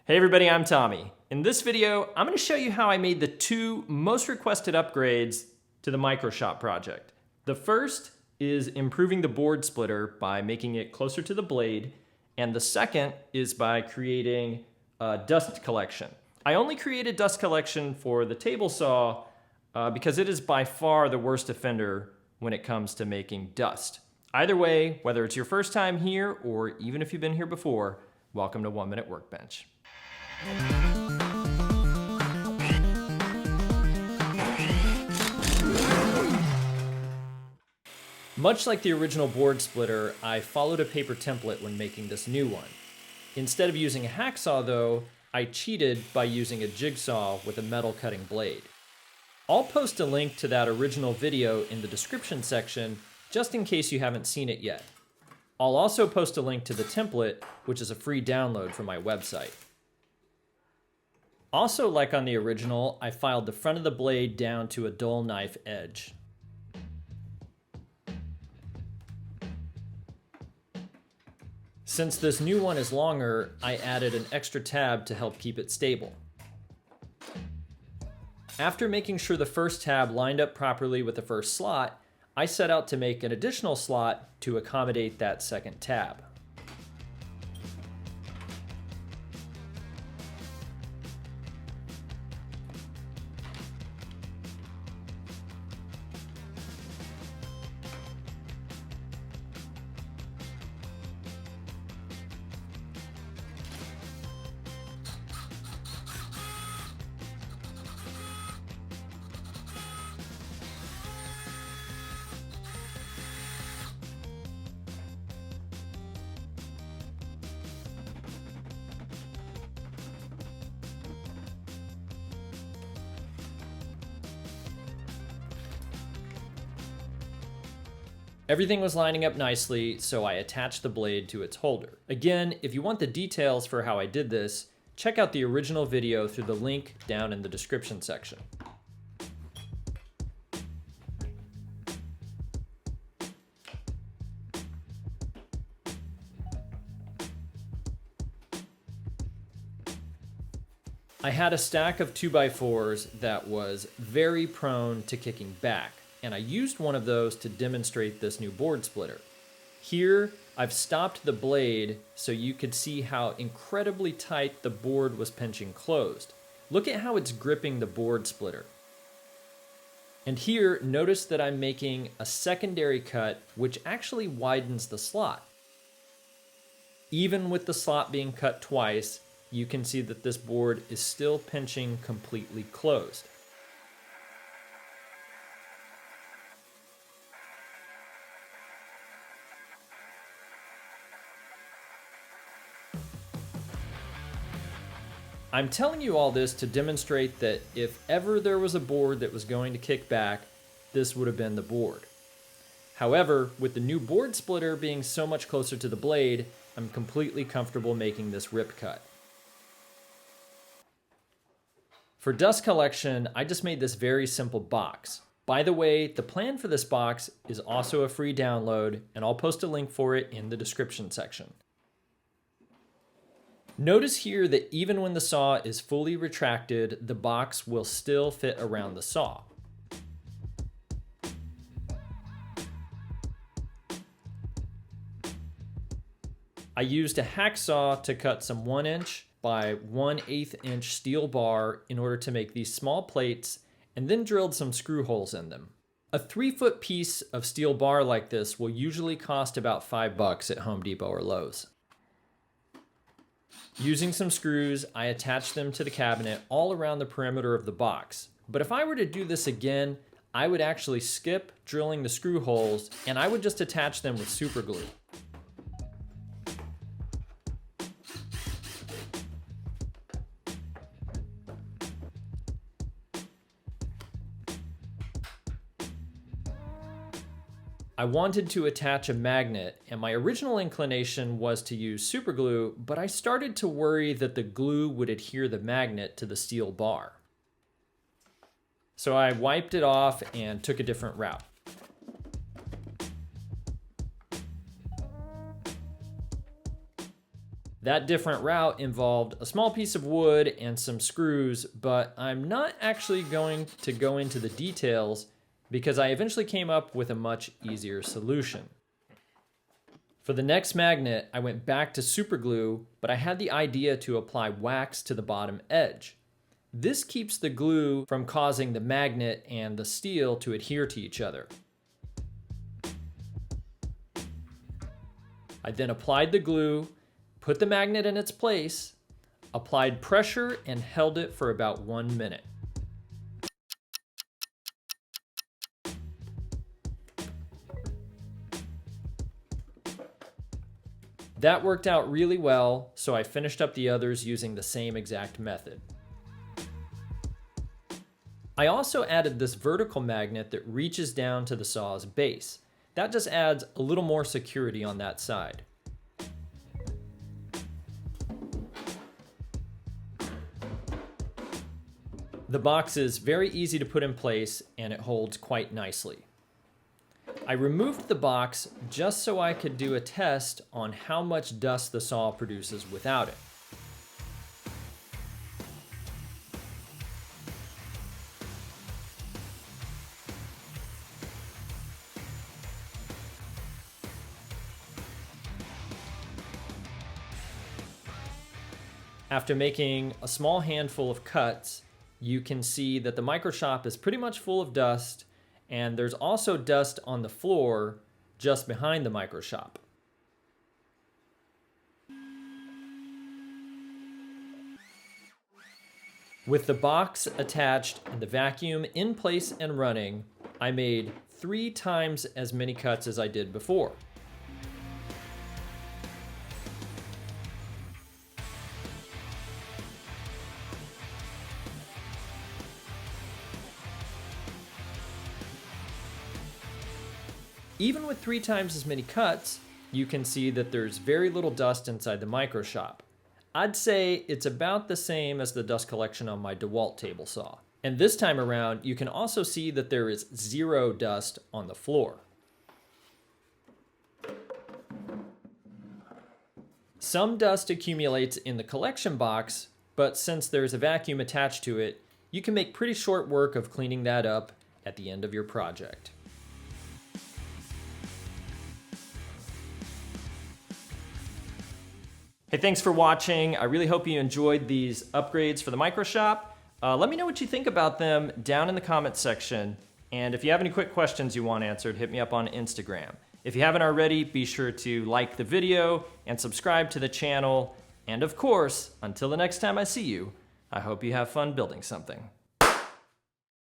Hey everybody, I'm Tommy. In this video, I'm going to show you how I made the two most requested upgrades to the MicroShop project. The first is improving the board splitter by making it closer to the blade, and the second is by creating a dust collection. I only created dust collection for the table saw because it is by far the worst offender when it comes to making dust. Either way, whether it's your first time here or even if you've been here before, welcome to 1 Minute Workbench. Much like the original board splitter, I followed a paper template when making this new one. Instead of using a hacksaw though, I cheated by using a jigsaw with a metal cutting blade. I'll post a link to that original video in the description section just in case you haven't seen it yet. I'll also post a link to the template, which is a free download from my website. Also, like on the original, I filed the front of the blade down to a dull knife edge. Since this new one is longer, I added an extra tab to help keep it stable. After making sure the first tab lined up properly with the first slot, I set out to make an additional slot to accommodate that second tab. Everything was lining up nicely, so I attached the blade to its holder. Again, if you want the details for how I did this, check out the original video through the link down in the description section. I had a stack of 2x4s that was very prone to kicking back, and I used one of those to demonstrate this new board splitter. Here, I've stopped the blade so you could see how incredibly tight the board was pinching closed. Look at how it's gripping the board splitter. And here, notice that I'm making a secondary cut which actually widens the slot. Even with the slot being cut twice, you can see that this board is still pinching completely closed. I'm telling you all this to demonstrate that if ever there was a board that was going to kick back, this would have been the board. However, with the new board splitter being so much closer to the blade, I'm completely comfortable making this rip cut. For dust collection, I just made this very simple box. By the way, the plan for this box is also a free download, and I'll post a link for it in the description section. Notice here that even when the saw is fully retracted, the box will still fit around the saw. I used a hacksaw to cut some 1" by 1/8 inch steel bar in order to make these small plates, and then drilled some screw holes in them. A 3-foot piece of steel bar like this will usually cost about $5 at Home Depot or Lowe's. Using some screws, I attached them to the cabinet all around the perimeter of the box. But if I were to do this again, I would actually skip drilling the screw holes and I would just attach them with super glue. I wanted to attach a magnet, and my original inclination was to use super glue, but I started to worry that the glue would adhere the magnet to the steel bar. So I wiped it off and took a different route. That different route involved a small piece of wood and some screws, but I'm not actually going to go into the details because I eventually came up with a much easier solution. For the next magnet, I went back to super glue, but I had the idea to apply wax to the bottom edge. This keeps the glue from causing the magnet and the steel to adhere to each other. I then applied the glue, put the magnet in its place, applied pressure, and held it for about 1 minute. That worked out really well, so I finished up the others using the same exact method. I also added this vertical magnet that reaches down to the saw's base. That just adds a little more security on that side. The box is very easy to put in place and it holds quite nicely. I removed the box just so I could do a test on how much dust the saw produces without it. After making a small handful of cuts, you can see that the MicroShop is pretty much full of dust, and there's also dust on the floor just behind the MicroShop. With the box attached and the vacuum in place and running, I made 3 times as many cuts as I did before. Even with 3 times as many cuts, you can see that there's very little dust inside the MicroShop. I'd say it's about the same as the dust collection on my DeWalt table saw. And this time around, you can also see that there is 0 dust on the floor. Some dust accumulates in the collection box, but since there's a vacuum attached to it, you can make pretty short work of cleaning that up at the end of your project. Hey, thanks for watching. I really hope you enjoyed these upgrades for the MicroShop. Let me know what you think about them down in the comments section. And if you have any quick questions you want answered, hit me up on Instagram. If you haven't already, be sure to like the video and subscribe to the channel. And of course, until the next time I see you, I hope you have fun building something.